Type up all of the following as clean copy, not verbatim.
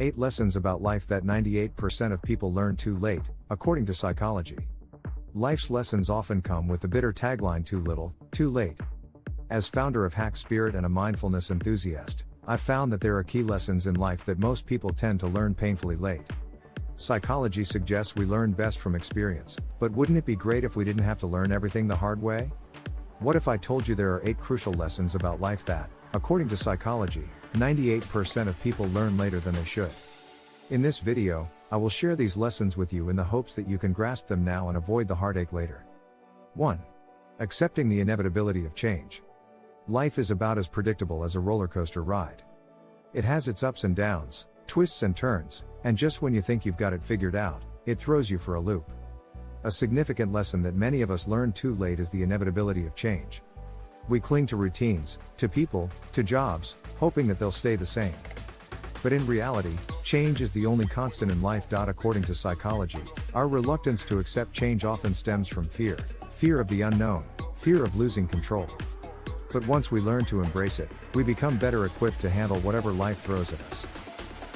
8 lessons about life that 98% of people learn too late, according to psychology. Life's lessons often come with the bitter tagline too little, too late. As founder of Hack Spirit and a mindfulness enthusiast, I've found that there are key lessons in life that most people tend to learn painfully late. Psychology suggests we learn best from experience, but wouldn't it be great if we didn't have to learn everything the hard way? What if I told you there are 8 crucial lessons about life that, according to psychology, 98% of people learn later than they should? In this video, I will share these lessons with you in the hopes that you can grasp them now and avoid the heartache later. 1. Accepting the inevitability of change. Life is about as predictable as a roller coaster ride. It has its ups and downs, twists and turns, and just when you think you've got it figured out, it throws you for a loop. A significant lesson that many of us learn too late is the inevitability of change. We cling to routines, to people, to jobs, hoping that they'll stay the same. But in reality, change is the only constant in life. According to psychology, our reluctance to accept change often stems from fear of the unknown, fear of losing control. But once we learn to embrace it, we become better equipped to handle whatever life throws at us.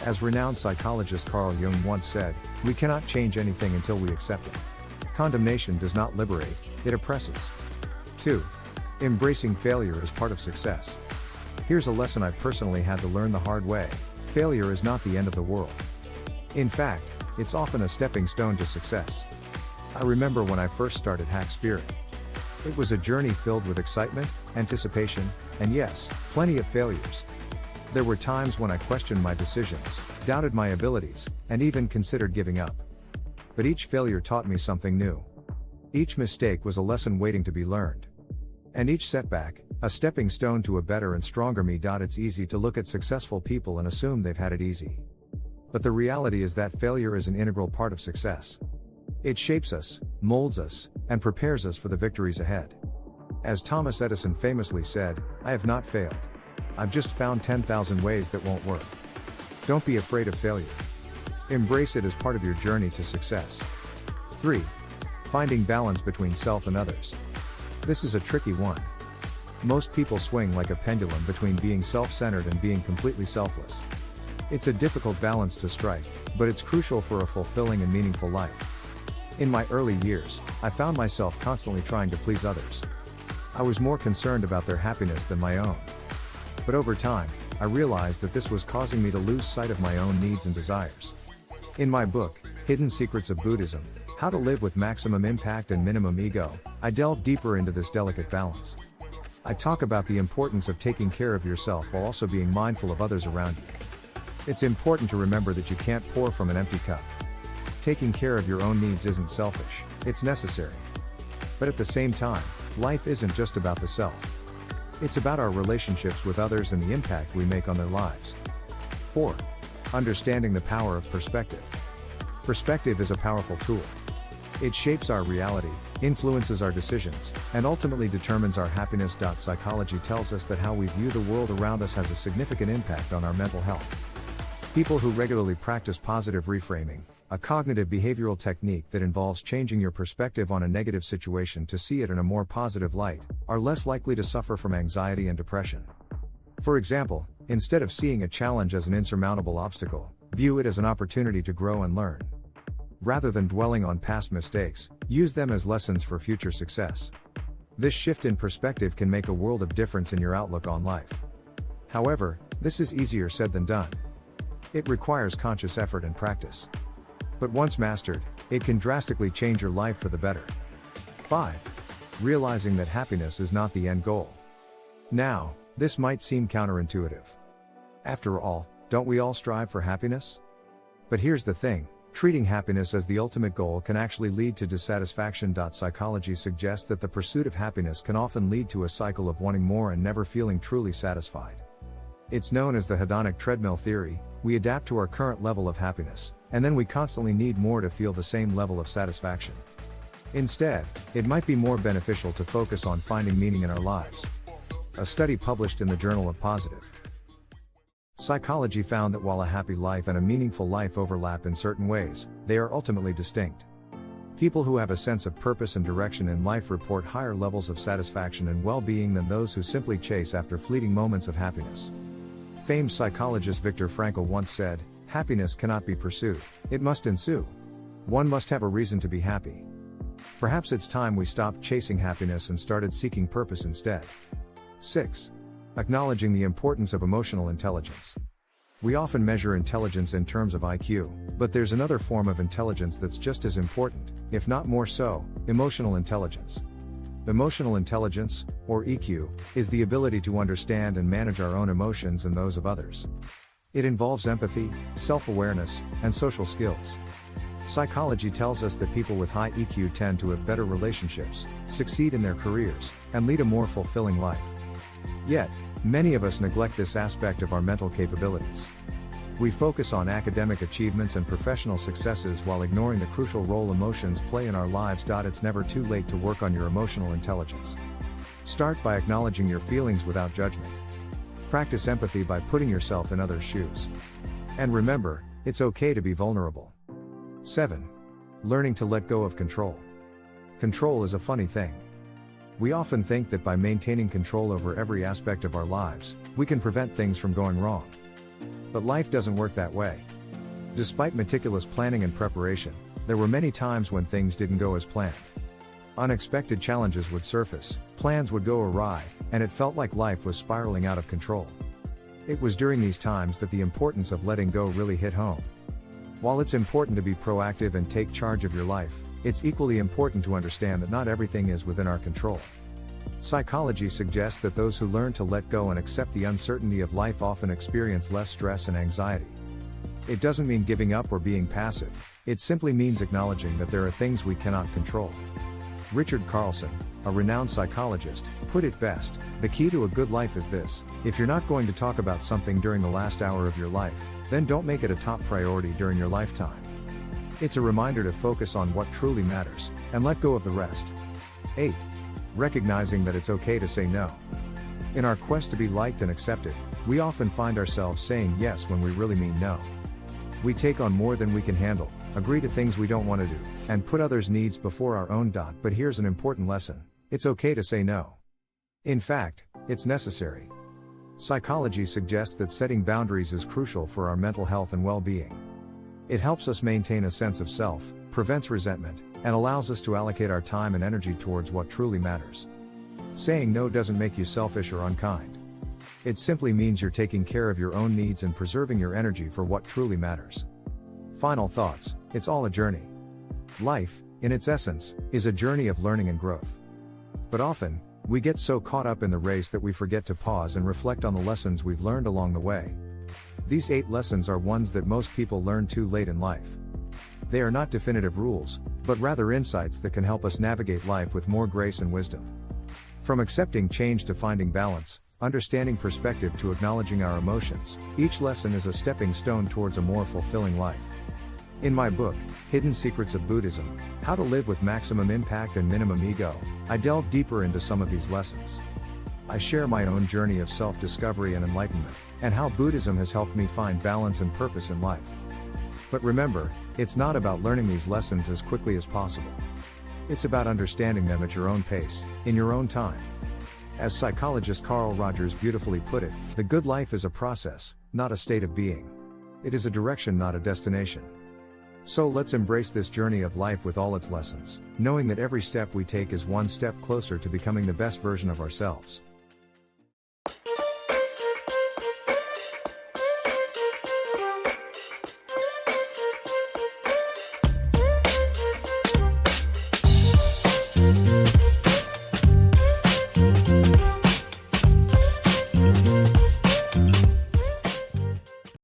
As renowned psychologist Carl Jung once said, we cannot change anything until we accept it. Condemnation does not liberate, it oppresses. 2. Embracing failure as part of success. Here's a lesson I personally had to learn the hard way. Failure is not the end of the world. In fact, it's often a stepping stone to success. I remember when I first started Hack Spirit. It was a journey filled with excitement, anticipation, and yes, plenty of failures. There were times when I questioned my decisions, doubted my abilities, and even considered giving up. But each failure taught me something new. Each mistake was a lesson waiting to be learned. And each setback, a stepping stone to a better and stronger me. It's easy to look at successful people and assume they've had it easy. But the reality is that failure is an integral part of success. It shapes us, molds us, and prepares us for the victories ahead. As Thomas Edison famously said, "I have not failed. I've just found 10,000 ways that won't work." Don't be afraid of failure. Embrace it as part of your journey to success. 3. Finding balance between self and others. This is a tricky one. Most people swing like a pendulum between being self-centered and being completely selfless. It's a difficult balance to strike, but it's crucial for a fulfilling and meaningful life. In my early years, I found myself constantly trying to please others. I was more concerned about their happiness than my own. But over time, I realized that this was causing me to lose sight of my own needs and desires. In my book, Hidden Secrets of Buddhism: How to Live with Maximum Impact and Minimum Ego, I delve deeper into this delicate balance. I talk about the importance of taking care of yourself while also being mindful of others around you. It's important to remember that you can't pour from an empty cup. Taking care of your own needs isn't selfish, it's necessary. But at the same time, life isn't just about the self. It's about our relationships with others and the impact we make on their lives. 4. Understanding the power of perspective. Perspective is a powerful tool. It shapes our reality, influences our decisions, and ultimately determines our happiness. Psychology tells us that how we view the world around us has a significant impact on our mental health. People who regularly practice positive reframing, a cognitive behavioral technique that involves changing your perspective on a negative situation to see it in a more positive light, are less likely to suffer from anxiety and depression. For example, instead of seeing a challenge as an insurmountable obstacle, view it as an opportunity to grow and learn. Rather than dwelling on past mistakes, use them as lessons for future success. This shift in perspective can make a world of difference in your outlook on life. However, this is easier said than done. It requires conscious effort and practice. But once mastered, it can drastically change your life for the better. 5. Realizing that happiness is not the end goal. Now, this might seem counterintuitive. After all, don't we all strive for happiness? But here's the thing, treating happiness as the ultimate goal can actually lead to dissatisfaction. Psychology suggests that the pursuit of happiness can often lead to a cycle of wanting more and never feeling truly satisfied. It's known as the hedonic treadmill theory. We adapt to our current level of happiness, and then we constantly need more to feel the same level of satisfaction. Instead, it might be more beneficial to focus on finding meaning in our lives. A study published in the Journal of Positive Psychology found that while a happy life and a meaningful life overlap in certain ways, they are ultimately distinct. People who have a sense of purpose and direction in life report higher levels of satisfaction and well-being than those who simply chase after fleeting moments of happiness. Famed psychologist Viktor Frankl once said, Happiness cannot be pursued, it must ensue. One must have a reason to be happy. Perhaps it's time we stopped chasing happiness and started seeking purpose instead. 6. Acknowledging the importance of emotional intelligence. We often measure intelligence in terms of IQ, but there's another form of intelligence that's just as important, if not more so: emotional intelligence. Emotional intelligence, or EQ, is the ability to understand and manage our own emotions and those of others. It involves empathy, self-awareness, and social skills. Psychology tells us that people with high EQ tend to have better relationships, succeed in their careers, and lead a more fulfilling life. Yet, many of us neglect this aspect of our mental capabilities. We focus on academic achievements and professional successes while ignoring the crucial role emotions play in our lives. It's never too late to work on your emotional intelligence. Start by acknowledging your feelings without judgment. Practice empathy by putting yourself in others' shoes. And remember, it's okay to be vulnerable. 7. Learning to let go of control. Control is a funny thing. We often think that by maintaining control over every aspect of our lives, we can prevent things from going wrong. But life doesn't work that way. Despite meticulous planning and preparation, there were many times when things didn't go as planned. Unexpected challenges would surface, plans would go awry, and it felt like life was spiraling out of control. It was during these times that the importance of letting go really hit home. While it's important to be proactive and take charge of your life, it's equally important to understand that not everything is within our control. Psychology suggests that those who learn to let go and accept the uncertainty of life often experience less stress and anxiety. It doesn't mean giving up or being passive, it simply means acknowledging that there are things we cannot control. Richard Carlson, a renowned psychologist, put it best: the key to a good life is this: if you're not going to talk about something during the last hour of your life, then don't make it a top priority during your lifetime. It's a reminder to focus on what truly matters, and let go of the rest. 8. Recognizing that it's okay to say no. In our quest to be liked and accepted, we often find ourselves saying yes when we really mean no. We take on more than we can handle, agree to things we don't want to do, and put others' needs before our own. But here's an important lesson: it's okay to say no. In fact, it's necessary. Psychology suggests that setting boundaries is crucial for our mental health and well-being. It helps us maintain a sense of self, prevents resentment, and allows us to allocate our time and energy towards what truly matters. Saying no doesn't make you selfish or unkind. It simply means you're taking care of your own needs and preserving your energy for what truly matters. Final thoughts: it's all a journey. Life, in its essence, is a journey of learning and growth. But often, we get so caught up in the race that we forget to pause and reflect on the lessons we've learned along the way. These 8 lessons are ones that most people learn too late in life. They are not definitive rules, but rather insights that can help us navigate life with more grace and wisdom. From accepting change to finding balance, understanding perspective to acknowledging our emotions, each lesson is a stepping stone towards a more fulfilling life. In my book, Hidden Secrets of Buddhism: How to Live with Maximum Impact and Minimum Ego, I delve deeper into some of these lessons. I share my own journey of self-discovery and enlightenment, and how Buddhism has helped me find balance and purpose in life. But remember, it's not about learning these lessons as quickly as possible. It's about understanding them at your own pace, in your own time. As psychologist Carl Rogers beautifully put it, the good life is a process, not a state of being. It is a direction, not a destination. So let's embrace this journey of life with all its lessons, knowing that every step we take is one step closer to becoming the best version of ourselves.